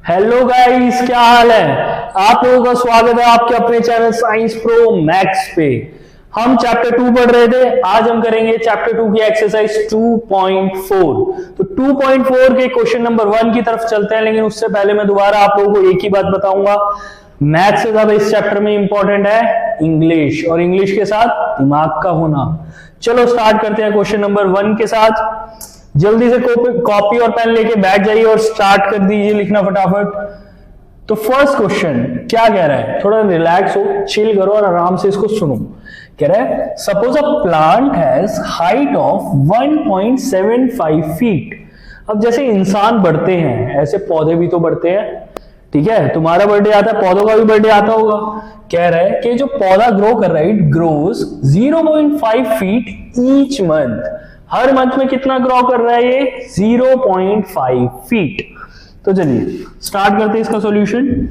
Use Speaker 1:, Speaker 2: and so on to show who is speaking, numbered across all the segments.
Speaker 1: Hello guys, क्या हाल है। आप लोगों का स्वागत है आपके अपने चैनल साइंस प्रो मैक्स पे। हम चैप्टर 2 पढ़ रहे थे। आज हम करेंगे चैप्टर 2 की एक्सरसाइज 2.4। तो 2.4 के क्वेश्चन नंबर 1 की तरफ चलते हैं, लेकिन उससे पहले मैं दोबारा आप लोगों को एक ही बात बताऊंगा। मैथ्स से ज्यादा इस चैप्टर में इंपॉर्टेंट है इंग्लिश, और इंग्लिश के साथ दिमाग का होना। चलो स्टार्ट करते हैं क्वेश्चन नंबर 1 के साथ। जल्दी से कॉपी और पेन लेके बैठ जाइए और स्टार्ट कर दीजिए लिखना फटाफट। तो फर्स्ट क्वेश्चन क्या कह रहा है, थोड़ा रिलैक्स हो, चिल करो और आराम से इसको सुनो। कह रहा है suppose a plant has height of 1.75 feet. अब जैसे इंसान बढ़ते हैं ऐसे पौधे भी तो बढ़ते हैं, ठीक है। तुम्हारा बर्थडे आता है, पौधों का भी बर्थडे आता होगा। कह रहा है कि जो पौधा ग्रो कर रहा है it grows 0.5 feet each month. Her month में कितना ग्रो कर रहा है ये 0.5 फीट। तो चलिए स्टार्ट करते हैं इसका सॉल्यूशन।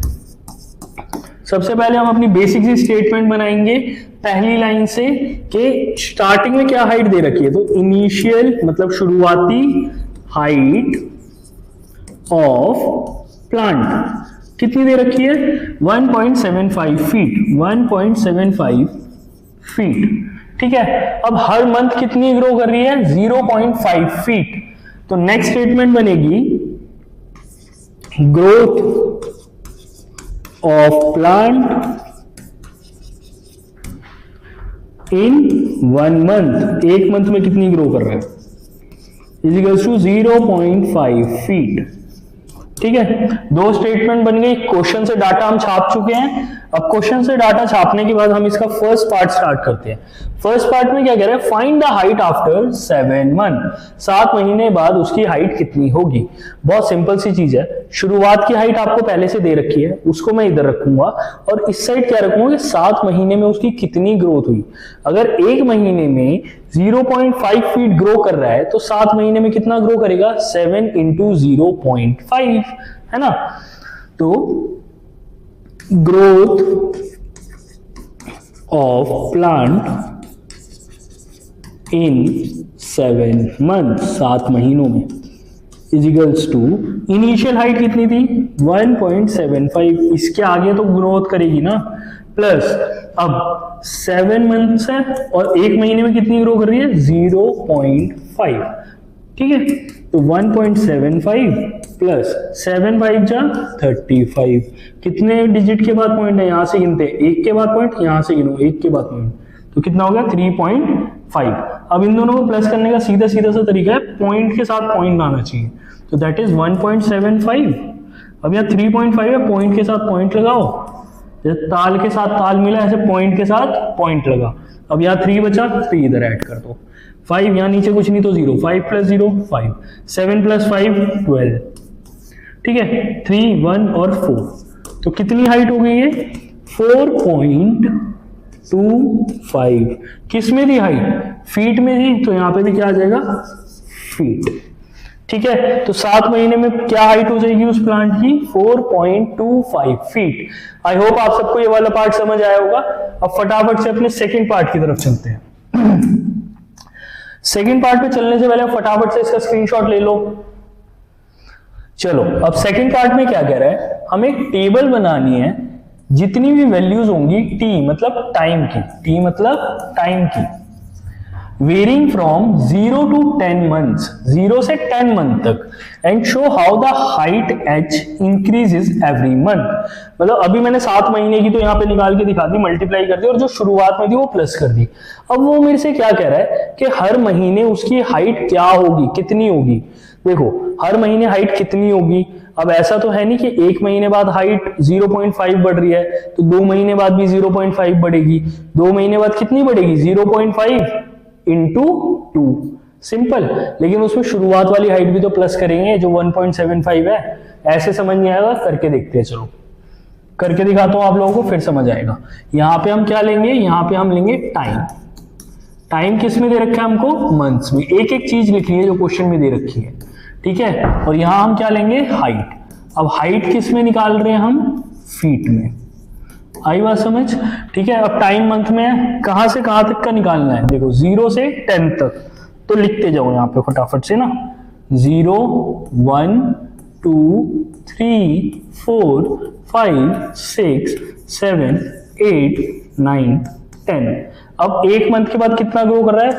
Speaker 1: सबसे पहले हम अपनी बेसिक सी स्टेटमेंट बनाएंगे पहली लाइन से कि स्टार्टिंग में क्या हाइट दे रखी है। तो इनिशियल मतलब शुरुआती हाइट ऑफ प्लांट कितनी दे रखी है 1.75 फीट। 1.75 फीट, ठीक है। अब हर मंथ कितनी ग्रो कर रही है 0.5 फीट। तो नेक्स्ट स्टेटमेंट बनेगी growth of plant in 1 month. एक मंथ में कितनी ग्रो कर रहा है इज इक्वल्स टू 0.5 फीट, ठीक है। दो स्टेटमेंट बन गई। क्वेश्चन से डाटा हम छाप चुके हैं। अब क्वेश्चन से डाटा छापने के बाद हम इसका फर्स्ट पार्ट स्टार्ट करते हैं। फर्स्ट पार्ट में क्या कह रहा है, find the height after 7 month. 7 महीने बाद उसकी हाइट कितनी होगी। बहुत सिंपल सी चीज है। शुरुआत की हाइट आपको पहले से दे रखी है, उसको मैं इधर रखूंगा और इस साइड क्या रखूंगा कि 7 महीने में उसकी कितनी ग्रोथ हुई। अगर एक महीने में 0.5 फीट ग्रो कर रहा है तो 7 महीने में कितना ग्रो करेगा 7 इंटू 0.5, है ना। तो growth of plant in 7 month, 7 महीनों में, is equals to initial height कितनी थी 1.75। इसके आगे तो ग्रोथ करेगी ना, प्लस अब 7 मंथ्स है और एक महीने में कितनी ग्रो कर रही है 0.5, ठीक है। तो 1.75 प्लस 7 5 जा 35। कितने डिजिट के बाद पॉइंट है, यहां से गिनते हैं, एक के बाद पॉइंट, यहां से गिनो एक के बाद पॉइंट, तो कितना हो गया 3.5। अब इन दोनों को प्लस करने का सीधा सीधा सा तरीका है, पॉइंट के साथ पॉइंट आना चाहिए। तो दैट इज 1.75। अब यहाँ 3.5 है, पॉइंट के साथ पॉइंट लगाओ, जैसे ताल के साथ ताल मिला ऐसे पॉइंट के साथ पॉइंट लगा। अब यहाँ 3 बचा, 3 इधर ऐड कर दो। 5 यहाँ नीचे कुछ नहीं तो 0, 5 प्लस 0 5, 7 प्लस 5 12, ठीक है। 3 1 और 4, तो कितनी हाइट हो गई है 4.25। किस में थी हाइट, फीट में थी, तो यहां पे भी क्या आ जाएगा फीट, ठीक है। तो 7 महीने में क्या हाइट हो जाएगी उस प्लांट की 4.25 फीट। आई होप आप सबको ये वाला पार्ट समझ आया होगा। अब फटाफट से अपने सेकंड पार्ट की तरफ चलते हैं। सेकंड पार्ट पे चलने से पहले फटाफट से इसका स्क्रीनशॉट ले लो। चलो अब सेकंड पार्ट में क्या कह रहा है, हमें एक टेबल बनानी है जितनी भी वैल्यूज होंगी टी मतलब टाइम की, टी मतलब टाइम की, वेरिंग फ्रॉम 0 to 10 months, 0 से 10 मंथ तक, and show how the height h increases every month. मतलब अभी मैंने 7 महीने की तो यहाँ पे निकाल के दिखा दी, मल्टीप्लाई कर दी, और जो शुरुआत में थी वो प्लस कर दी। अब वो मेरे से क्या कह रहा है कि हर महीने उसकी हाइट क्या होगी, कितनी होगी। देखो हर महीने हाइट कितनी होगी, अब ऐसा तो है नहीं कि एक महीने बाद हाइट 0.5 बढ़ रही है तो 2 महीने बाद भी 0.5 बढ़ेगी। 2 महीने बाद कितनी बढ़ेगी 0.5 इंटू 2, सिंपल। लेकिन उसमें शुरुआत वाली हाइट भी तो प्लस करेंगे जो 1.75 है। ऐसे समझ नहीं आएगा, करके देखते हैं। चलो करके दिखाता हूं आप लोगों को, फिर समझ आएगा। यहां पे हम क्या लेंगे, यहां पे हम लेंगे टाइम। टाइम किस में दे रखा है हमको मंथ्स में। एक एक चीज लिखनी है जो क्वेश्चन में दे रखी है, ठीक है। और यहां हम क्या लेंगे हाइट। अब हाइट किस में निकाल रहे हैं हम फीट में। आई बात समझ, ठीक है। अब टाइम मंथ में है, कहां से कहां तक का निकालना है, देखो 0 से 10 तक, तो लिखते जाओ यहां पे फटाफट से ना, 0 1 2 3 4 5 6 7 8 9 10। अब एक मंथ के बाद कितना ग्रो कर रहा है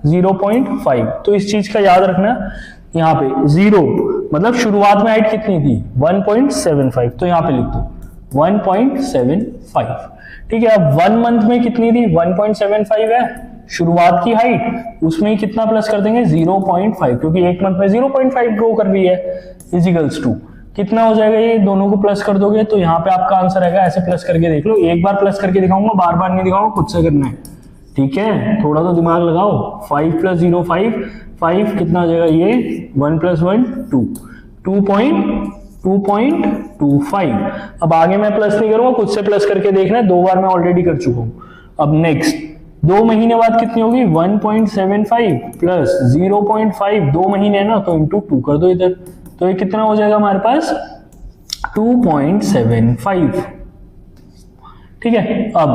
Speaker 1: 0.5। तो इस चीज का याद रखना, यहाँ पे 0 मतलब शुरुआत में हाइट कितनी थी 1.75, तो यहाँ पे लिख दो 1.75। ठीक है, अब 1 मंथ में कितनी थी 1.75 है शुरुआत की हाइट, उसमें कितना प्लस कर देंगे 0.5, क्योंकि एक मंथ में 0.5 ग्रो कर रही है, इजिकल्स टू कितना हो जाएगा, ये दोनों को प्लस कर दोगे तो यहाँ पे आपका आंसर आएगा। ऐसे प्लस करके देख लो, एक बार प्लस करके दिखाऊंगा, बार बार नहीं दिखाऊंगा, खुद से करना है। ठीक है, थोड़ा तो दिमाग लगाओ। 5 + 0 5 कितना हो जाएगा ये 1 + 1 2 2.25। अब आगे मैं प्लस नहीं करूंगा, खुद से प्लस करके देखना है, 2 बार मैं ऑलरेडी कर चुका हूं। अब नेक्स्ट 2 महीने बाद कितनी होगी 1.75 प्लस 0.5, 2 महीने है ना तो इंटू 2 कर दो इधर, तो ये कितना हो जाएगा हमारे पास 2.75। ठीक है, अब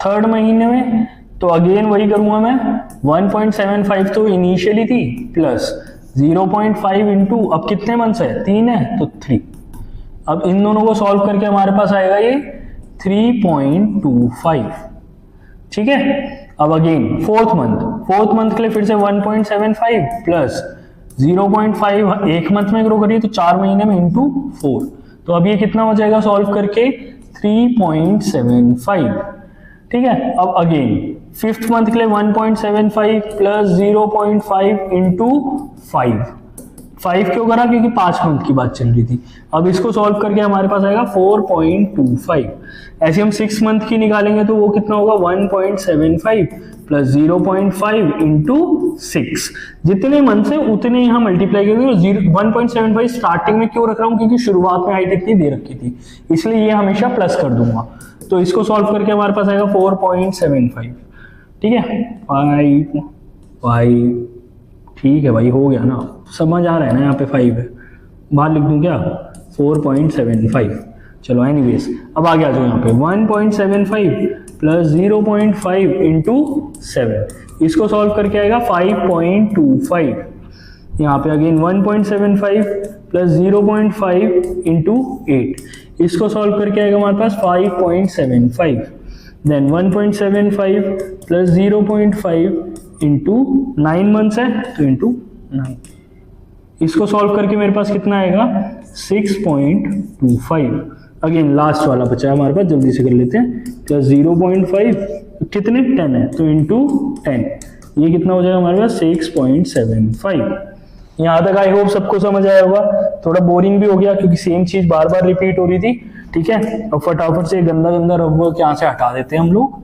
Speaker 1: 3rd महीने में तो अगेन वही करूंगा मैं, 1.75 तो इनिशियली थी प्लस 0.5 इंटू, अब कितने मंथ्स है 3 है तो 3। अब इन दोनों को सॉल्व करके हमारे पास आएगा ये 3.25। ठीक है, अब अगेन 4th मंथ के लिए फिर से 1.75 प्लस 0.5 एक मंथ में ग्रो करिए तो 4 महीने में इंटू 4, तो अब ये कितना हो जाएगा सॉल्व करके 3.75। ठीक है, अब अगेन 5th मंथ के लिए 1.75 प्लस 0.5 इंटू 5 क्यों करा, क्योंकि 5 मंथ की बात चल रही थी। अब इसको सॉल्व करके हमारे पास आएगा 4.25। ऐसे हम 6 मंथ की निकालेंगे तो वो कितना होगा 1.75 प्लस 0.5 इंटू 6, जितने मंथ से उतने यहाँ मल्टीप्लाई करेंगे। 1.75 स्टार्टिंग में क्यों रख रहा हूँ, क्योंकि शुरुआत में हाइट इतनी दे रखी थी, इसलिए ये हमेशा प्लस कर दूंगा। तो इसको सॉल्व करके हमारे पास आएगा 4.75। ठीक है, 5 ठीक है भाई, हो गया ना, समझ आ रहा है ना, यहाँ पे 5 है, बाहर लिख दूं क्या 4.75। चलो एनीवेज, अब आगे आ जाओ यहाँ पे 1.75 प्लस 0.5 इंटू 7, इसको सॉल्व करके आएगा 5.25। यहाँ पे अगेन 1.75 प्लस 0.5 इंटू 8, इसको सॉल्व करके आएगा हमारे पास 5.75। देन 1.75 प्लस 0.5 इंटू 9 मंथ्स है तो इंटू 9, इसको सॉल्व करके मेरे पास कितना आएगा 6.25। अगेन लास्ट वाला बचा है हमारे पास, जल्दी से कर लेते हैं, प्लस 0.5 कितने 10 है तो इंटू 10, ये कितना हो जाएगा हमारे पास 6.75। यहाँ तक आई होप सबको समझ आया होगा। थोड़ा बोरिंग भी हो गया क्योंकि सेम चीज बार बार रिपीट हो रही थी। ठीक है, अब फटाफट से गंदा गंदा रफ वर्क यहाँ से हटा देते हैं हम लोग।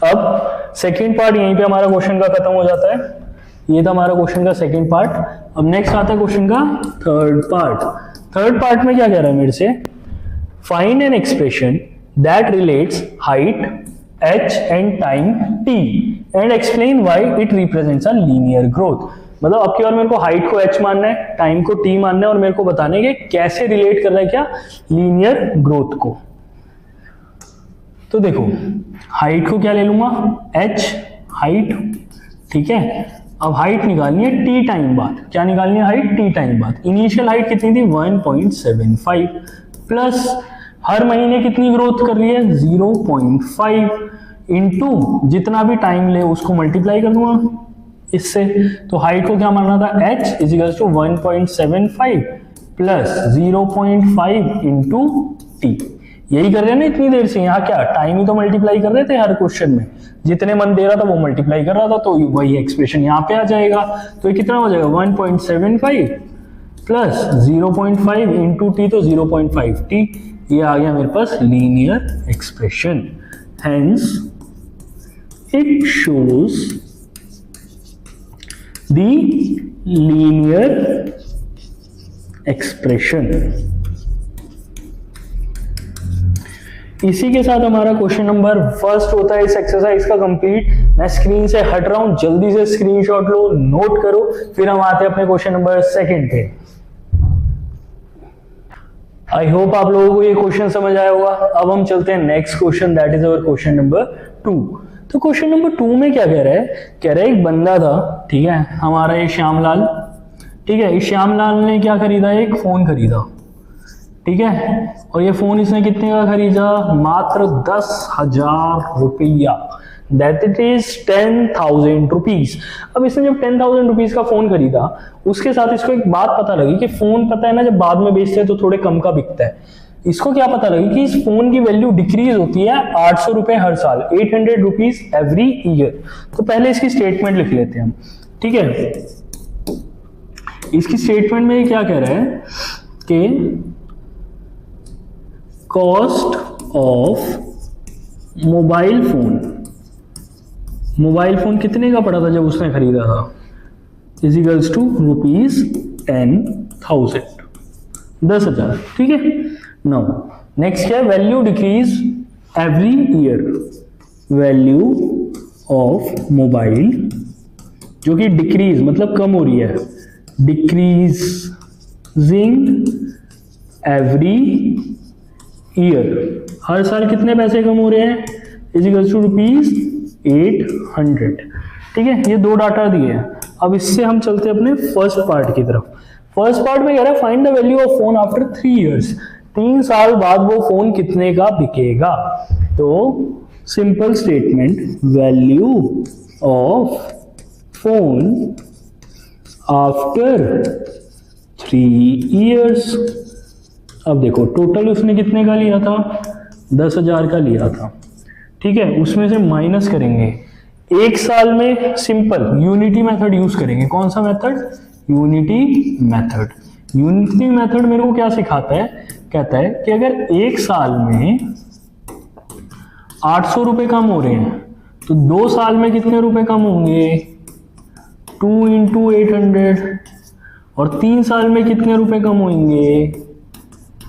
Speaker 1: अब सेकेंड पार्ट यहीं पे हमारा क्वेश्चन का खत्म हो जाता है। ये था हमारा क्वेश्चन का सेकेंड पार्ट। अब नेक्स्ट आता है क्वेश्चन का थर्ड पार्ट। थर्ड पार्ट में क्या कह रहा है मेरे से, find an expression that relates height h and time t and explain why it represents a linear growth. मतलब अब की बार मेरे को हाइट को h मानना है, टाइम को t मानना है और मेरे को बताने के कैसे रिलेट कर रहा है क्या लीनियर ग्रोथ को। तो देखो हाइट को क्या ले लूंगा h हाइट, ठीक है। अब हाइट निकालनी है t टाइम बाद, क्या निकालनी है हाइट t टाइम बाद। इनिशियल हाइट कितनी थी 1.75 प्लस हर महीने कितनी ग्रोथ कर रही है 0.5 इंटू जितना भी टाइम ले उसको मल्टीप्लाई कर दूंगा इससे। तो हाइट को क्या मानना था h equals to 1.75 plus 0.5 into T. यही कर रहे हैं ना इतनी देर से, यहाँ क्या टाइम ही तो मल्टीप्लाई कर रहे थे हर क्वेश्चन में, जितने मन दे रहा था वो मल्टीप्लाई कर रहा था, तो वही एक्सप्रेशन यहाँ पे आ जाएगा। तो ये कितना हो जाएगा 1.75 प्लस 0.5 इंटू टी, तो 0.5 टी। ये आ गया मेरे पास linear expression. Hence it shows the linear expression. इसी के साथ हमारा क्वेश्चन नंबर फर्स्ट होता है इस एक्सरसाइज का कंप्लीट। मैं स्क्रीन से हट रहा हूं, जल्दी से स्क्रीनशॉट लो, नोट करो, फिर हम आते हैं अपने क्वेश्चन नंबर सेकंड पे। आई होप आप लोगों को ये क्वेश्चन समझ आया होगा। अब हम चलते हैं next question, that is our question number 2। तो क्वेश्चन नंबर 2 में क्या कह रहा है, कह रहा है एक बंदा था, ठीक है, हमारा ये श्यामलाल, ठीक है, इस श्यामलाल ने क्या खरीदा, एक फोन खरीदा, ठीक है, और ये फोन इसने कितने का खरीदा, मात्र 10,000 रुपया, दैट इट इज 10,000 रुपीज। अब इसने जब 10,000 रुपीज का फोन खरीदा, उसके साथ इसको एक बात पता लगी कि फोन, पता है ना, जब बाद में बेचते हैं तो थोड़े कम का बिकता है। इसको क्या पता लगी कि इस फोन की वैल्यू डिक्रीज होती है 800 रुपए हर साल, 800 रुपीज एवरी ईयर। तो पहले इसकी स्टेटमेंट लिख लेते हैं हम, ठीक है। इसकी स्टेटमेंट में क्या कह रहा है कि कॉस्ट ऑफ मोबाइल फोन कितने का पड़ा था जब उसने खरीदा था, इज इक्वल्स टू ₹10,000, 10,000, ठीक है। नाउ नेक्स्ट क्या है, value decrease every year, value of mobile जो कि डिक्रीज मतलब कम हो रही है, डिक्रीजिंग एवरी ईयर, हर साल कितने पैसे कम हो रहे हैं, इज इक्वल्स टू ₹800, ठीक है। ये दो डाटा दिए हैं। अब इससे हम चलते हैं अपने फर्स्ट पार्ट की तरफ। फर्स्ट पार्ट में कह रहा है find the value of phone after 3 years, 3 साल बाद वो फोन कितने का बिकेगा। तो simple statement, value of phone after 3 years. अब देखो टोटल उसने कितने का लिया था, 10,000 का लिया था, ठीक है। उसमें से माइनस करेंगे, एक साल में सिंपल यूनिटी मेथड यूज करेंगे। कौन सा method, unity method. Unity method मेरे को क्या सिखाता है, कहता है कि अगर एक साल में 800 रुपए कम हो रहे हैं तो 2 साल में कितने रुपए कम होंगे, 2 × 800, और 3 साल में कितने रुपए कम होंगे,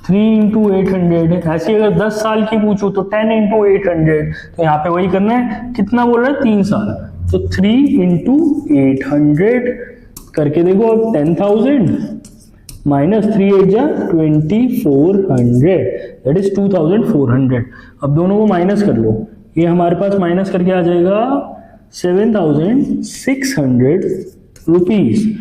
Speaker 1: 3 × 800। ऐसे अगर 10 साल की पूछूं तो 10 × 800, तो यहाँ पे वही करना है, कितना बोल रहा है, 3 साल, तो 3 × 800 करके देखो। अब 10,000 माइनस 3 × 8 जा 2400, दैट इज 2,400। अब दोनों को माइनस कर लो, ये हमारे पास माइनस करके आ जाएगा 7,600 रुपीज,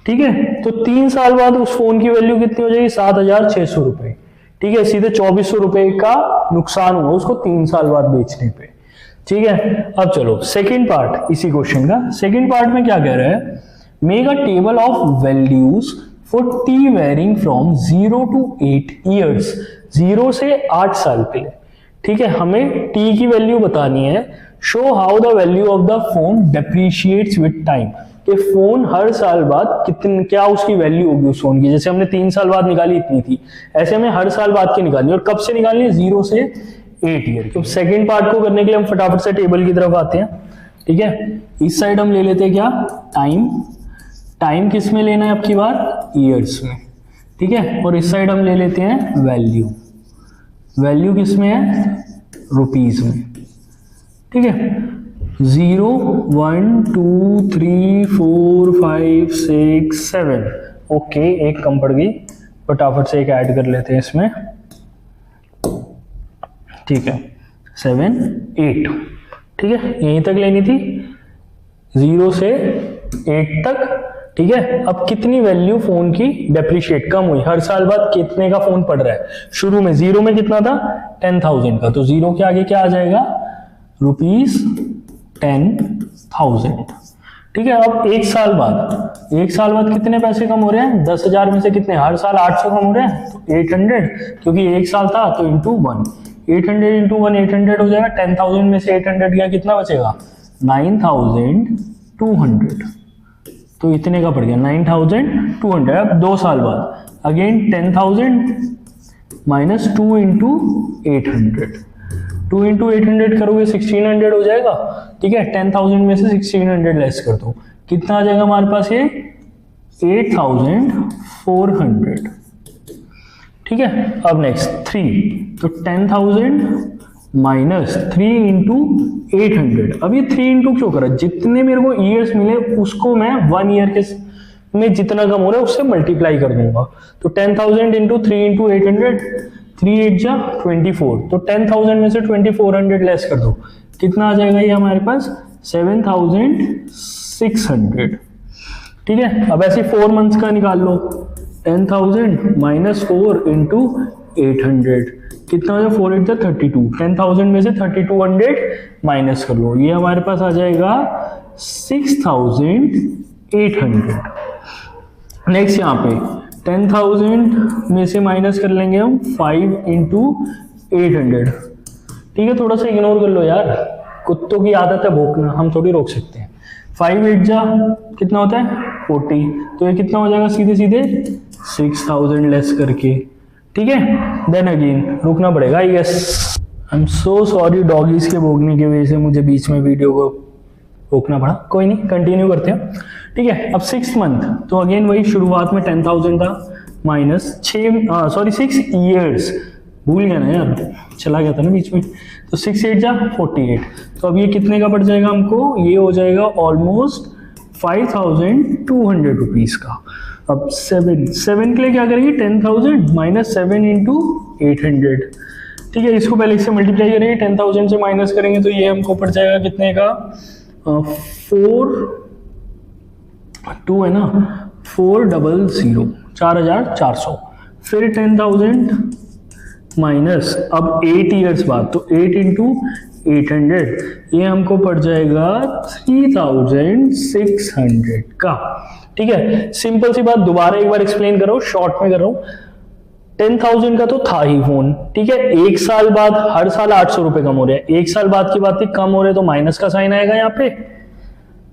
Speaker 1: ठीक है। तो 3 साल बाद उस फोन की वैल्यू कितनी हो जाएगी, 7,600 रुपए, ठीक है। सीधे 2,400 रुपए का नुकसान हुआ उसको 3 साल बाद बेचने पे, ठीक है। अब चलो सेकंड पार्ट इसी क्वेश्चन का। सेकंड पार्ट में क्या कह रहा है, make a table of values for T varying from 0 to 8 years, 0 से 8 साल के लिए, ठीक है। हमें टी की वैल्यू बतानी है। Show how the value of the phone depreciates with time, कि फोन हर साल बाद कितनी, क्या उसकी वैल्यू होगी उस फोन की। जैसे हमने 3 साल बाद निकाली इतनी थी, ऐसे हमें हर साल बाद की निकालनी है। और कब से निकालनी है, 0 से 8 ईयर। तो सेकंड पार्ट को करने के लिए हम फटाफट से टेबल की तरफ आते हैं, ठीक है। इस साइड हम ले लेते हैं क्या, टाइम। टाइम किस में लेना है आपकी बार, ईयर्स में, ठीक है। और इस साइड हम ले लेते हैं वैल्यू। वैल्यू किस में है, रुपीज में, ठीक है। 0 1 2 3 4 5 6 7, ओके, एक कम पड़ गई, फटाफट से एक ऐड कर लेते हैं इसमें, ठीक है। 7 8, ठीक है, यहीं तक लेनी थी, 0 से 8 तक, ठीक है। अब कितनी वैल्यू फोन की डेप्रिशिएट कम हुई, हर साल बाद कितने का फोन पड़ रहा है। शुरू में 0 में कितना था, 10,000 का, तो 0 के आगे क्या आ जाएगा, ₹10,000, ठीक है। अब एक साल बाद कितने पैसे कम हो रहे हैं, 10,000 में से कितने, हर साल 800 कम हो रहे हैं, तो 800, क्योंकि एक साल था तो इंटू 1, 800 × 1 800 हो जाएगा। 10,000 में से 800 गया, कितना बचेगा, 9,200, तो इतने का पड़ गया 9,200। अब 2 साल बाद अगेन 10,000 माइनस 2 × 800, 2 × 800 करोगे 1,600 हो जाएगा, ठीक है। 10,000 में से 1,600 लेस कर दो, कितना आ जाएगा हमारे पास, ये 8,400, ठीक है। अब नेक्स्ट 3, तो 10,000 माइनस 3 × 800। अब ये 3 × क्यों करा, जितने मेरे को ईयर्स मिले उसको मैं 1 ईयर के में जितना कम हो रहा है उससे मल्टीप्लाई कर दूंगा। तो 10,000 × 3 × 800, 3 8 जा 24, तो 10,000 में से 2,400 लेस कर दो, कितना आ जाएगा ये हमारे पास, 7,600, ठीक ठीक है। अब ऐसे 4 मंथ्स का निकाल लो, 10,000 माइनस 4 इंटू 800 कितना हो जाए, 4 8 32, 10,000 में से 3200 माइनस कर लो, ये हमारे पास आ जाएगा 6,800। नेक्स्ट यहाँ पे 10,000 में से माइनस कर लेंगे हम 5 इंटू 800, ठीक है। थोड़ा सा इग्नोर कर लो यार, कुत्तों की आदत है भौंकना, हम थोड़ी रोक सकते हैं। 5 8 जा कितना होता है 40, तो ये कितना हो जाएगा सीधे सीधे 6,000 लेस करके, ठीक है। देन अगेन रुकना पड़ेगा, I guess. I am so sorry, doggies के भौंकने की वजह से मुझे बीच में वीडियो को रोकना पड़ा, कोई नहीं, कंटिन्यू करते हैं, ठीक है। अब 6 मंथ, तो अगेन वही शुरुआत में 10,000 था माइनस 6 ईयर्स, भूल गया ना यार, चला गया था ना बीच में, तो 6 8 जा 48, तो अब ये कितने का पड़ जाएगा हमको, ये हो जाएगा ऑलमोस्ट 5,200 रुपीज का। अब 7 के लिए क्या करेंगे, 10,000 माइनस 7 इंटू 800, ठीक है। इसको पहले इससे मल्टीप्लाई करेंगे, 10,000 से माइनस करेंगे तो ये हमको पड़ जाएगा कितने का, 4 है ना, 400, 4,400। फिर 10,000 माइनस अब 8 ईयर्स बाद, तो 8 इंटू 800, ये हमको पड़ जाएगा 3,600 का, ठीक है। सिंपल सी बात, दोबारा एक बार एक्सप्लेन कर रहा हूं, शॉर्ट में कर रहा हूं। 10,000 का तो था ही फोन, ठीक है। 1 साल बाद हर साल 800 रुपए कम हो रहे हैं, 1 साल बाद की बात है, कम हो रहे तो माइनस का साइन आएगा, यहाँ पे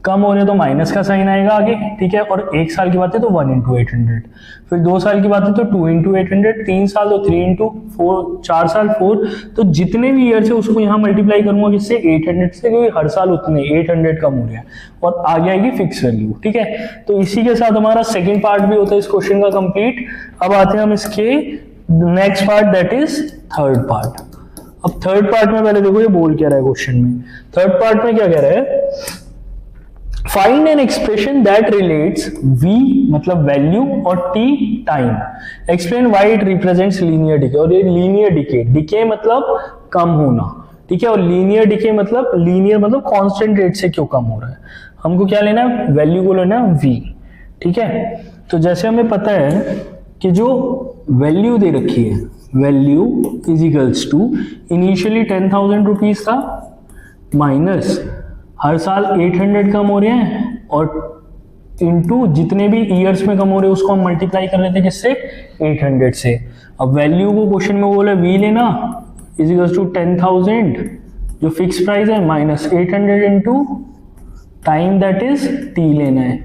Speaker 1: कम हो रहे तो माइनस का साइन आएगा आगे, ठीक है। और 1 साल की बात है तो 1 इंटू 800, फिर 2 साल की बात है तो 2 इंटू 800, 3 साल तो 3 इंटू 4, 4 साल 4, तो जितने भी ईयर से उसको यहाँ मल्टीप्लाई करूंगा किससे, 800 से, क्योंकि हर साल उतने 800 कम हो रहे हैं, और आगे आएगी फिक्स वैल्यू, ठीक है। तो इसी के साथ हमारा सेकेंड पार्ट भी होता है इस क्वेश्चन का कंप्लीट। अब आते हैं हम इसके next part, that is third part. अब थर्ड पार्ट में पहले देखो ये बोल क्या रहा है क्वेश्चन में, थर्ड पार्ट में क्या कह रहा है, find an expression that relates v मतलब वैल्यू और t time, explain why it represents linear decay. और ये लीनियर डिके, डिके मतलब कम होना, ठीक है, और लीनियर डिके मतलब, लीनियर मतलब कांस्टेंट रेट से क्यों कम हो रहा है। हमको क्या लेना है, वैल्यू को लेना है v, ठीक है। तो जैसे हमें पता है कि जो वैल्यू दे रखी है, value is equals to initially 10,000 rupees था, माइनस हर साल 800 कम हो रहे हैं, और इनटू जितने भी ईयर्स में कम हो रहे हैं उसको हम मल्टीप्लाई कर रहे थे किससे, 800 से। अब वैल्यू को क्वेश्चन में बोला v लेना इज इक्वल्स टू 10,000 जो फिक्स प्राइस है, minus 800 into time that is t लेना है,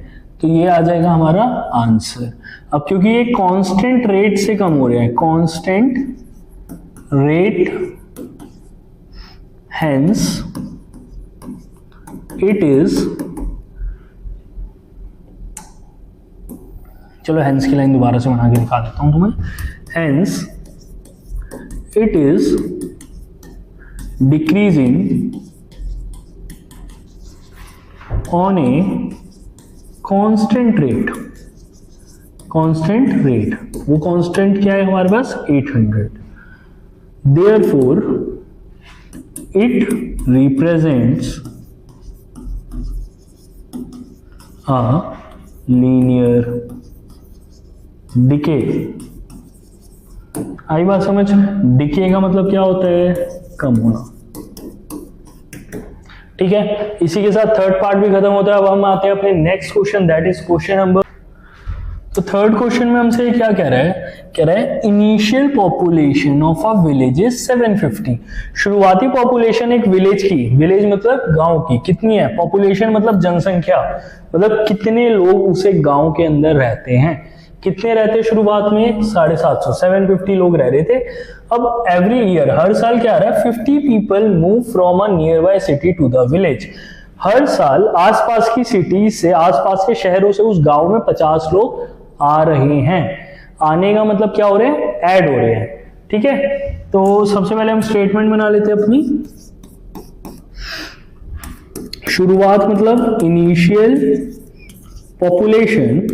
Speaker 1: तो ये आ जाएगा हमारा आंसर। अब क्योंकि ये कांस्टेंट रेट से कम हो रहा है, constant rate, hence it is, चलो हेंस की लाइन दोबारा से बना के दिखा देता हूं तुम्हें, hence it is decreasing on a constant rate, constant rate, वो कांस्टेंट क्या है हमारे पास 800, therefore it represents a linear decay। आई बात समझ, डिके का मतलब क्या होता है, कम होना, ठीक है। इसी के साथ थर्ड पार्ट भी खत्म होता है। अब हम आते हैं अपने next question, that is question number, तो थर्ड क्वेश्चन में हमसे क्या कह रहा है, कह रहा है initial population of a village is 750। शुरुआती पॉपुलेशन एक विलेज की, विलेज मतलब गांव की, कितनी है, पॉपुलेशन मतलब जनसंख्या, मतलब कितने लोग उसे गांव के अंदर रहते हैं, कितने रहते हैं शुरुआत में 750, 750 लोग रह रहे थे। अब एवरी ईयर, हर साल क्या आ रहा है, 50 people move from a nearby city to the village. हर साल आसपास की सिटी से, आसपास के शहरों से उस गांव में 50 लोग आ रहे हैं। आने का मतलब क्या हो रहे हैं, ऐड हो रहे हैं, ठीक है। तो सबसे पहले हम स्टेटमेंट बना लेते हैं अपनी, शुरुआत मतलब initial population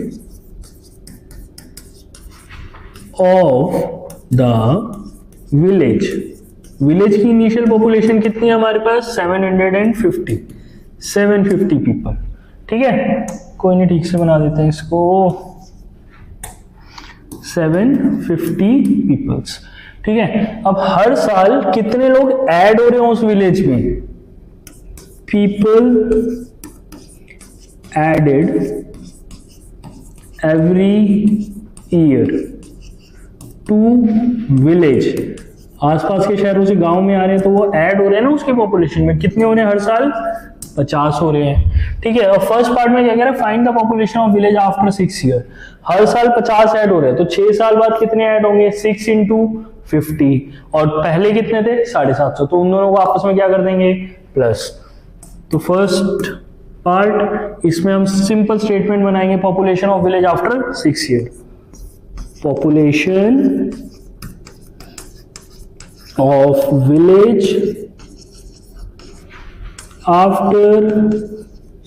Speaker 1: of the village, village की इनिशियल पॉपुलेशन कितनी है हमारे पास, 750 पीपल, ठीक है। कोई नहीं, ठीक से बना देते हैं इसको, 750 पीपल्स। ठीक है, अब हर साल कितने लोग ऐड हो रहे हैं उस विलेज में? People added every year to village. आसपास के शहरों से गांव में आ रहे हैं तो वो ऐड हो रहे हैं ना उसके पॉपुलेशन में। कितने हो रहे हैं हर साल? 50 हो रहे हैं। ठीक है, और फर्स्ट पार्ट में क्या कह रहा है? Find the population of village after 6 year. हर साल 50 ऐड हो रहे हैं तो 6 साल बाद कितने ऐड होंगे? 6 इंटू 50, और पहले कितने थे? 750। तो उन दोनों को आपस में क्या कर देंगे? प्लस। तो फर्स्ट पार्ट, इसमें हम सिंपल स्टेटमेंट बनाएंगे, population of village after 6 year. Population of village after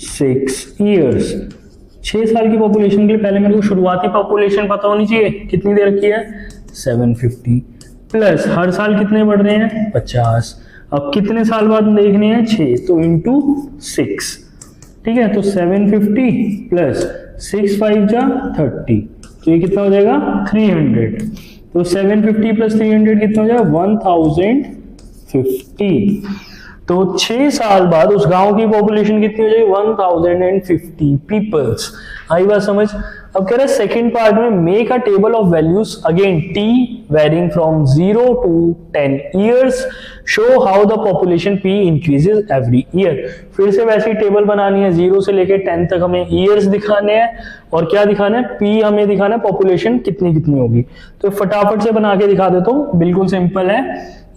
Speaker 1: 6 years. 6 साल की पॉपुलेशन के लिए पहले मेरे को शुरुआती पॉपुलेशन पता होनी चाहिए, कितनी दे रखी है? 750, प्लस हर साल कितने बढ़ रहे हैं? 50। अब कितने साल बाद देखने हैं? 6, तो इंटू 6। ठीक है, तो 750 प्लस 6 5 जा 30, तो ये कितना हो जाएगा? 300। तो 750 प्लस 300 कितना हो जाएगा? 1050। तो 6 साल बाद उस गांव की पॉपुलेशन कितनी हो जाएगी? 1050 पीपल्स। आई बात समझ? अब कह रहे हैं सेकेंड पार्ट में, make a table of values again t varying from 0 to 10 years, show how the population P increases every year. फिर से वैसी टेबल बनानी है, 0 से लेके 10 तक हमें ईयर्स दिखाने हैं, और क्या दिखाना है? पी हमें दिखाना है पॉपुलेशन कितनी कितनी होगी। तो फटाफट से बना के दिखा देता हूं, बिल्कुल सिंपल है।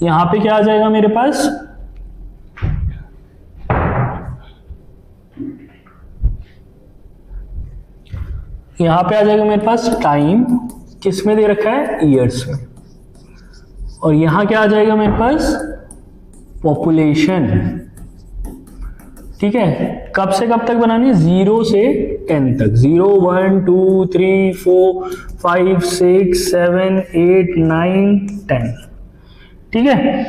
Speaker 1: यहां पे क्या आ जाएगा मेरे पास? यहां पे आ जाएगा मेरे पास टाइम, किसमें दे रखा है? ईयर्स में। और यहां क्या आ जाएगा मेरे पास? पॉपुलेशन। ठीक है, कब से कब तक बनानी है? 0 से 10 तक। 0 1 2 3 4 5 6 7 8 9 10। ठीक है,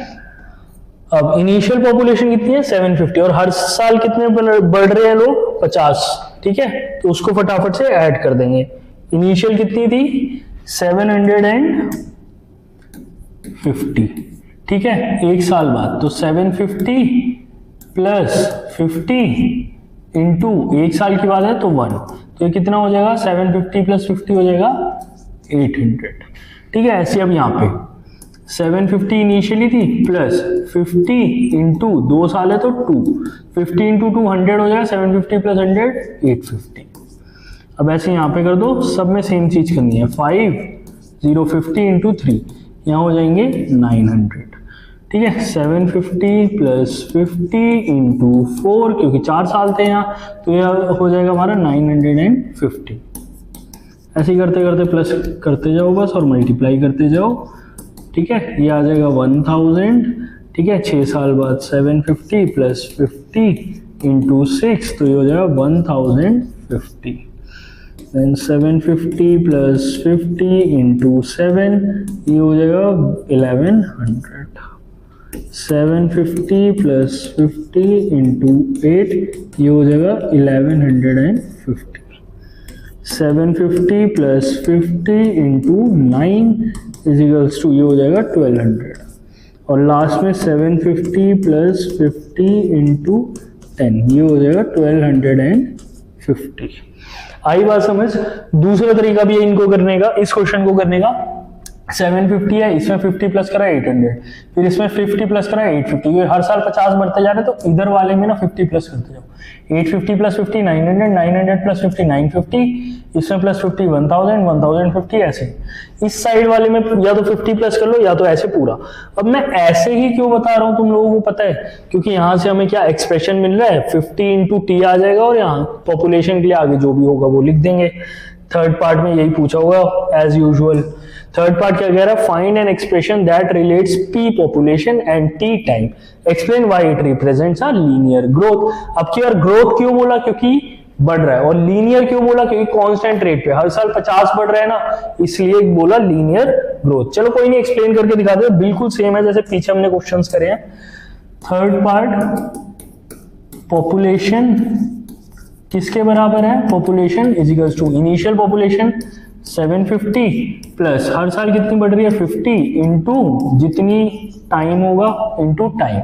Speaker 1: अब इनिशियल पॉपुलेशन कितनी है? 750, और हर साल कितने बढ़ रहे हैं लोग? 50। ठीक है, तो उसको फटाफट से ऐड कर देंगे। इनिशियल कितनी थी? 750। ठीक है, एक साल बाद, तो 750 प्लस 50 इंटू एक साल की बात है तो 1, तो ये कितना हो जाएगा? 750 प्लस 50 हो जाएगा 800। ठीक है, ऐसे अब यहाँ पे 750 इनिशियली थी, प्लस 50 इंटू 2 साल है तो 2, 50 इंटू 2 100 हो जाएगा, 750 प्लस 100 850। अब ऐसे यहाँ पे कर दो, सब में सेम चीज करनी है। 5 0 50 इंटू 3, यहाँ हो जाएंगे 900। ठीक है, 750 प्लस 50 इंटू 4, क्योंकि 4 साल थे यहाँ, तो यह हो जाएगा हमारा 950। ऐसे ही करते करते प्लस करते जाओ बस, और मल्टीप्लाई करते जाओ। ठीक है, ये आ जाएगा 1000। ठीक है, 6 साल बाद 750 प्लस 50 इंटू 6, तो ये हो जाएगा 1050। देन 750 प्लस 50 इंटू 7, ये हो जाएगा 1100। 750 प्लस 50 इंटू 8, ये हो जाएगा 1150। 750 प्लस 50 इंटू 9 इजिकल्स टू, ये हो जाएगा 1200। और लास्ट में 750 प्लस 50 इंटू 10, ये हो जाएगा 1250। आई बात समझ? दूसरा तरीका भी है इनको करने का, इस क्वेश्चन को करने का। 750 है, इसमें 50 प्लस करा 800, फिर इसमें 50 प्लस करा 850, ये हर साल 50 बढ़ते जा रहे हैं, तो इधर वाले में ना 50 प्लस करते जाओ। 850 प्लस 50 900, 900 प्लस 50 950, इसमें प्लस 50 1000, 1050 ऐसे। इस साइड वाले में या तो 50 प्लस कर लो या तो ऐसे पूरा। अब मैं ऐसे ही क्यों बता रहा हूं तुम लोगों को पता है? क्योंकि यहां से हमें क्या एक्सप्रेशन मिल रहा है? 50 इंटू टी आ जाएगा, और यहाँ पॉपुलेशन के लिए आगे जो भी होगा वो लिख देंगे। थर्ड पार्ट में यही पूछा होगा एज यूजुअल। थर्ड पार्ट क्या कह रहा है? Find an expression that relates P population and T time, explain why it represents a linear growth. अब की बार ग्रोथ क्यों बोला? क्योंकि बढ़ रहा है। और लीनियर क्यों बोला? क्योंकि कांस्टेंट रेट पे हर साल 50 बढ़ रहा है ना, इसलिए बोला लीनियर ग्रोथ। चलो कोई नहीं, एक्सप्लेन करके दिखा दो, बिल्कुल सेम है जैसे पीछे हमने क्वेश्चंस करे हैं। थर्ड पार्ट, पॉपुलेशन किसके बराबर है? Population is equals to initial population 750 plus हर साल कितनी बढ़ रही है 50 इंटू जितनी टाइम होगा इंटू टाइम।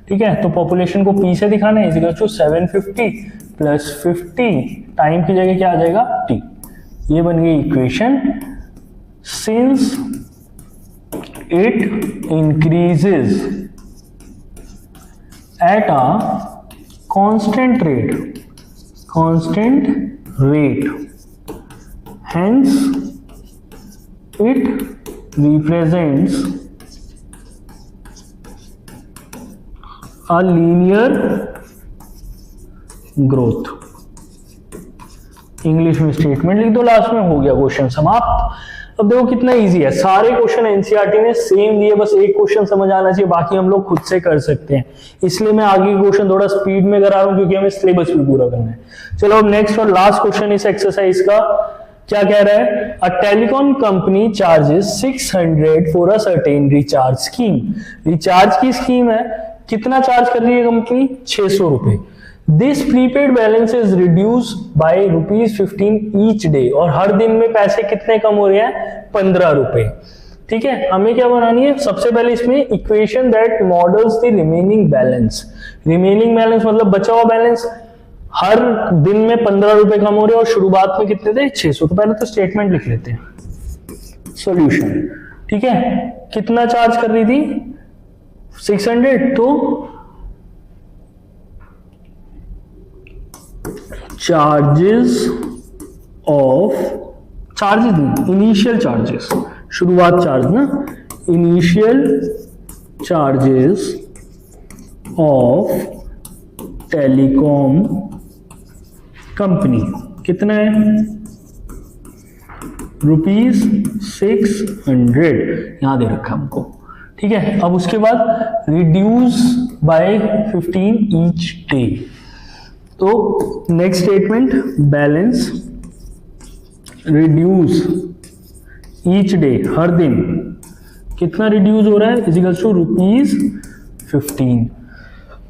Speaker 1: ठीक है, तो पॉपुलेशन को पी से दिखाना है, is equals to 750 plus 50 time की जगह क्या आ जाएगा टी। ये बन गई equation. Since it increases at a constant rate hence it represents a linear growth। English में स्टेटमेंट लिख दो, लास्ट में हो गया क्वेश्चन समाप्त। अब देखो कितना इजी है, सारे क्वेश्चन एनसीईआरटी ने सेम दिए, बस एक क्वेश्चन समझ आना चाहिए, बाकी हम लोग खुद से कर सकते हैं। इसलिए मैं आगे के क्वेश्चन थोड़ा स्पीड में करा रहा हूं क्योंकि हमें सिलेबस भी पूरा करना है। चलो अब नेक्स्ट और लास्ट क्वेश्चन इस एक्सरसाइज का क्या कह रहा है? A telecom company charges 600 for a certain recharge scheme. Recharge की स्कीम है, कितना चार्ज कर रही है कंपनी? 600 रुपए। This prepaid balance is reduce by ₹15 each day, और हर दिन में पैसे कितने कम हो रहे हैं? 15 रुपए। ठीक है, हमें क्या बनानी है? सबसे पहले इसमें equation that models the remaining balance. Remaining balance मतलब बचा हुआ बैलेंस, हर दिन में 15 रुपए कम हो रहे हैं और शुरुआत में कितने थे? 600। तो पहले तो स्टेटमेंट लिख लेते हैं, सॉल्यूशन। ठीक है, कितना चार्ज कर रही थी? 600, तो चार्जेस नहीं, इनिशियल चार्जेस, शुरुआत चार्ज ना, initial charges of telecom company कितना है? ₹600 यहां दे रखा हमको। ठीक है, अब उसके बाद रिड्यूस बाय 15 ईच डे। तो next statement, balance reduce each day, हर दिन कितना रिड्यूस हो रहा है? Is equals to ₹15।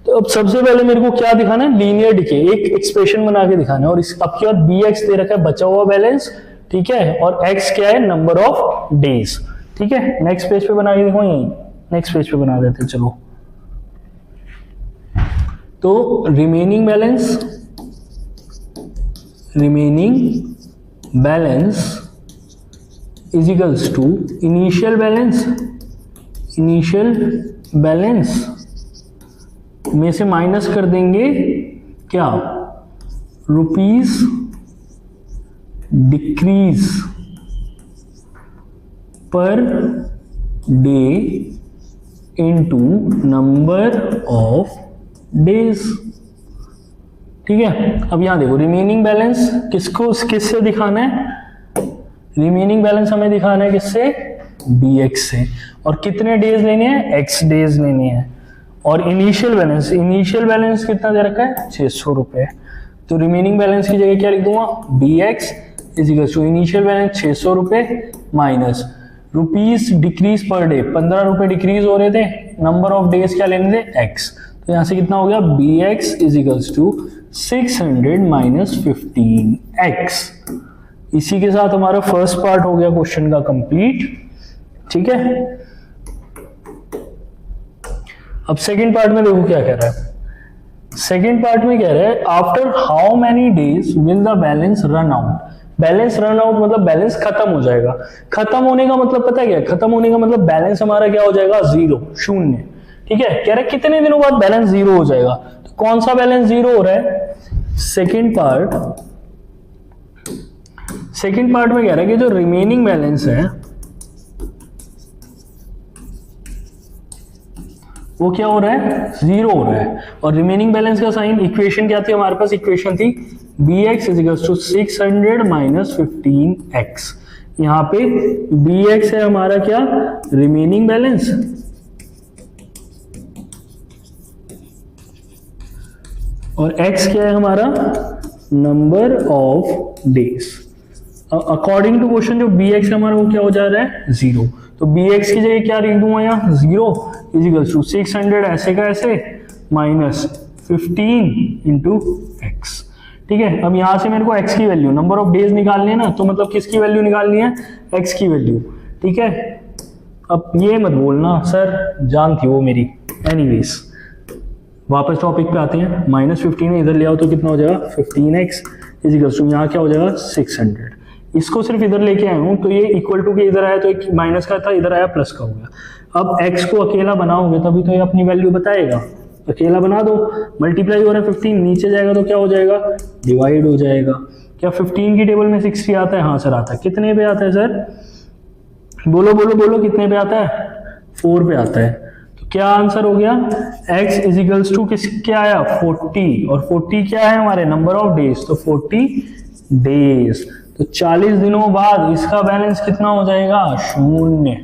Speaker 1: तो अब सबसे पहले मेरे को क्या दिखाना है? लीनियर डिके, एक एक्सप्रेशन बना के दिखाना है, और इस अब की और bx दे रखा है बचा हुआ बैलेंस। ठीक है, और x क्या है? Number of days. ठीक है, नेक्स्ट पेज पे बना के देखो, यही नेक्स्ट पेज पे बना देते हैं। चलो, तो remaining balance is equals to initial balance में से माइनस कर देंगे क्या? Rupees decrease per day into number of days. ठीक है, अब यहां देखो, रिमेनिंग बैलेंस किससे दिखाना है? रिमेनिंग बैलेंस हमें दिखाना है किससे? bx से। और कितने डेज लेने हैं? x डेज लेने हैं। और इनिशियल बैलेंस कितना दे रखा है? 600 रुपए। तो रिमेनिंग बैलेंस की जगह क्या लिख दूंगा? bx is equal to initial balance 600 रुपए minus rupees decrease per day, 15 रुपए डिक्रीज हो रहे थे, नंबर ऑफ डेज क्या लेने थे? x। तो यहां से कितना हो गया? bx is equal to 600 minus 15x। इसी के साथ हमारा फर्स्ट पार्ट हो गया क्वेश्चन का कंप्लीट। ठीक है, अब सेकेंड पार्ट में देखो क्या कह रहा है। सेकेंड पार्ट में कह रहा है after how many days will the balance run out. Balance run out मतलब बैलेंस खत्म हो जाएगा। खत्म होने का मतलब पता है क्या? खत्म होने का मतलब बैलेंस हमारा क्या हो जाएगा? 0, शून्य। ठीक है, कह रहा है कितने दिनों बाद बैलेंस 0 हो जाएगा। तो कौन सा बैलेंस 0 हो रहा है? सेकेंड पार्ट में कह रहा है कि जो रिमेनिंग बैलेंस है वो क्या हो रहा है? 0 हो रहा है। और रिमेनिंग बैलेंस का साइन, इक्वेशन क्या थी हमारे पास? इक्वेशन थी bx is equal to 600 minus 15x। यहाँ पे bx है हमारा क्या? रिमेनिंग बैलेंस, और x क्या है हमारा? Number of days. According to question जो bx है हमारा वो क्या हो जा रहा है? 0। तो bx की जगह क्या लिख दूंगा यहाँ? 0 इज इक्वल टू 600 ऐसे का ऐसे माइनस 15 इंटू x। ठीक है, अब यहां से मेरे को x की वैल्यू, नंबर ऑफ डेज निकालनी है ना, तो मतलब किसकी वैल्यू निकालनी है, x की वैल्यू। ठीक है, अब ये मत बोलना सर जान थी वो मेरी। एनीवेज वापस टॉपिक पे आते हैं। -15 है, इधर ले आओ तो कितना हो जाएगा 15x इजिकल्स टू, यहाँ क्या हो जाएगा 600। इसको सिर्फ इधर लेके आया हूँ तो ये इक्वल टू के इधर आया तो एक माइनस का था, इधर आया प्लस का हो गया। अब x को अकेला बनाओगे तभी तो ये अपनी वैल्यू बताएगा, अकेला बना दो, मल्टीप्लाई हो रहा है 15, नीचे जाएगा तो क्या हो जाएगा, डिवाइड हो जाएगा। क्या 15 की टेबल में 60 आता है? हाँ सर आता है। कितने पे आता है सर, बोलो बोलो बोलो, कितने पे आता है, 4 पे आता है। तो क्या आंसर हो गया, x इजिकल्स टू किस क्या आया 40, और 40 क्या है हमारे नंबर ऑफ डेज, तो 40 डेज। तो 40 दिनों बाद इसका बैलेंस कितना हो जाएगा, 0।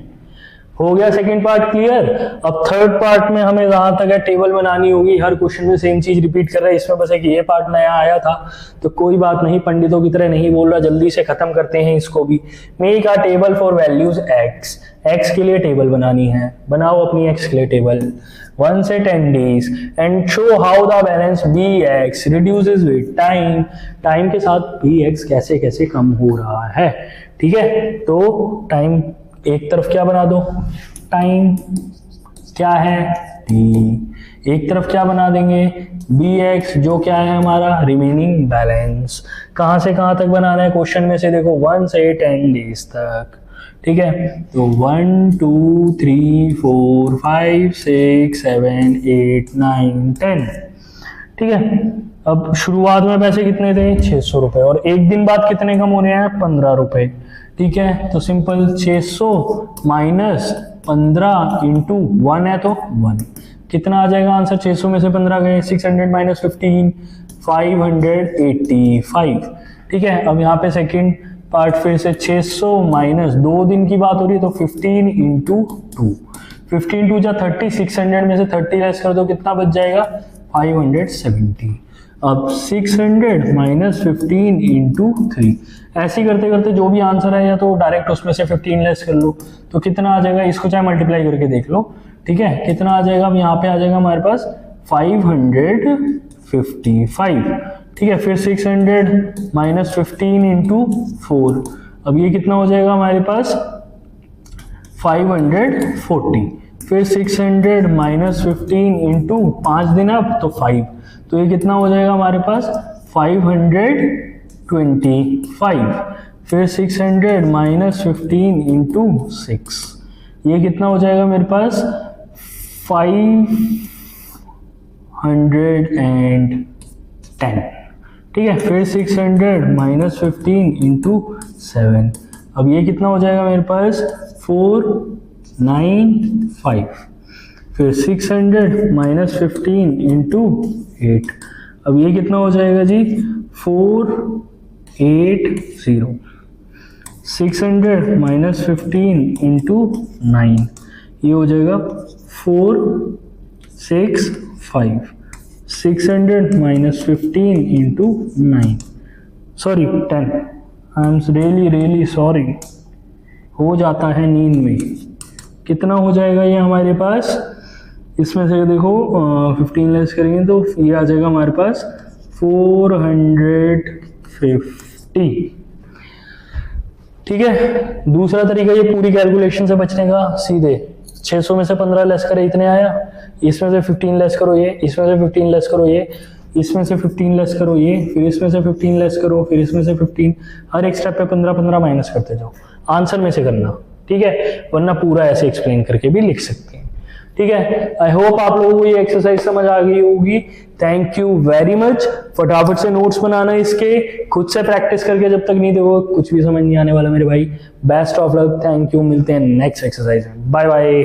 Speaker 1: हो गया सेकंड पार्ट क्लियर। अब थर्ड पार्ट में हमें जहां तक है टेबल बनानी होगी, हर क्वेश्चन में सेम चीज रिपीट कर रहा है, इसमें बस एक ये पार्ट नया आया था तो कोई बात नहीं, पंडितों की तरह नहीं बोल रहा, जल्दी से खत्म करते हैं इसको भी। Make a table for values x, x के लिए टेबल बनानी है, बनाओ अपनी x के लिए टेबल 1 से 10 days and show how the balance bx reduces with time, time के साथ bx कैसे कैसे कम हो रहा है। ठीक है, तो टाइम एक तरफ क्या बना दो, टाइम क्या है t, एक तरफ क्या बना देंगे bx जो क्या है हमारा रिमेनिंग बैलेंस। कहां से कहां तक बनाना है क्वेश्चन में से देखो, 1 से 10 days तक। ठीक है, तो 1 2 3 4 5 6 7 8 9 10। ठीक है, अब शुरुआत में पैसे कितने थे 600 रुपए, और एक दिन बाद कितने कम हो रहे हैं 15 रुपए। ठीक है, तो सिंपल 600 माइनस 15 इंटू 1 है तो 1, कितना आ जाएगा आंसर, 600 में से 15 गए, 600 माइनस 15 585। ठीक है, अब यहाँ पे सेकंड पार्ट फिर से 600 माइनस 2 दिन की बात हो रही है तो 15 इंटू 2, 15 टू जा 30, 600 में से 30 लेस कर दो कितना बच जाएगा 570। अब 600 माइनस 15 इंटू 3, ऐसे करते करते जो भी आंसर है या तो डायरेक्ट उसमें से 15 लेस कर लो तो कितना आ जाएगा, इसको चाहे मल्टीप्लाई करके देख लो। ठीक है, कितना आ जाएगा, अब यहाँ पे आ जाएगा हमारे पास 555। ठीक है, फिर 600 माइनस 15 इंटू 4, अब ये कितना हो जाएगा हमारे पास 540, फिर 600 माइनस 15 इंटू 5 दिन अब तो 5, तो ये कितना हो जाएगा हमारे पास 525, फिर 600 माइनस 15 इंटू 6, ये कितना हो जाएगा मेरे पास 510। ठीक है, फिर 600 माइनस 15 इंटू 7, अब ये कितना हो जाएगा मेरे पास 495, फिर 600 माइनस 15 इंटू 8, अब ये कितना हो जाएगा जी 480, 600 माइनस 15 इंटू 9, ये हो जाएगा 465, 600 minus 15 into 9, sorry 10, I am really sorry, हो जाता है नींद में। कितना हो जाएगा ये हमारे पास, इसमें से देखो 15 लेस करेंगे तो ये आ जाएगा हमारे पास 450। ठीक है, दूसरा तरीका ये पूरी कैलकुलेशन से बचने का, सीधे 600 में से 15 लेस करे इतने आया, इसमें से 15 लेस करो ये, इसमें से 15 लेस करो ये, इसमें से 15 लेस करो ये, फिर इसमें से 15 लेस करो, फिर इसमें से 15, हर एक स्टेप पे 15 माइनस करते जाओ, आंसर में से करना। ठीक है, वरना पूरा ऐसे एक्सप्लेन करके भी लिख सकते हैं। ठीक है, आई होप आप लोगों को ये एक्सरसाइज समझ आ गई होगी। Thank you very much. फटाफट से नोट्स बनाना इसके, खुद से प्रैक्टिस करके जब तक नहीं देखो कुछ भी समझ नहीं आने वाला मेरे भाई। Best of luck, thank you, मिलते हैं नेक्स्ट एक्सरसाइज में, बाय बाय।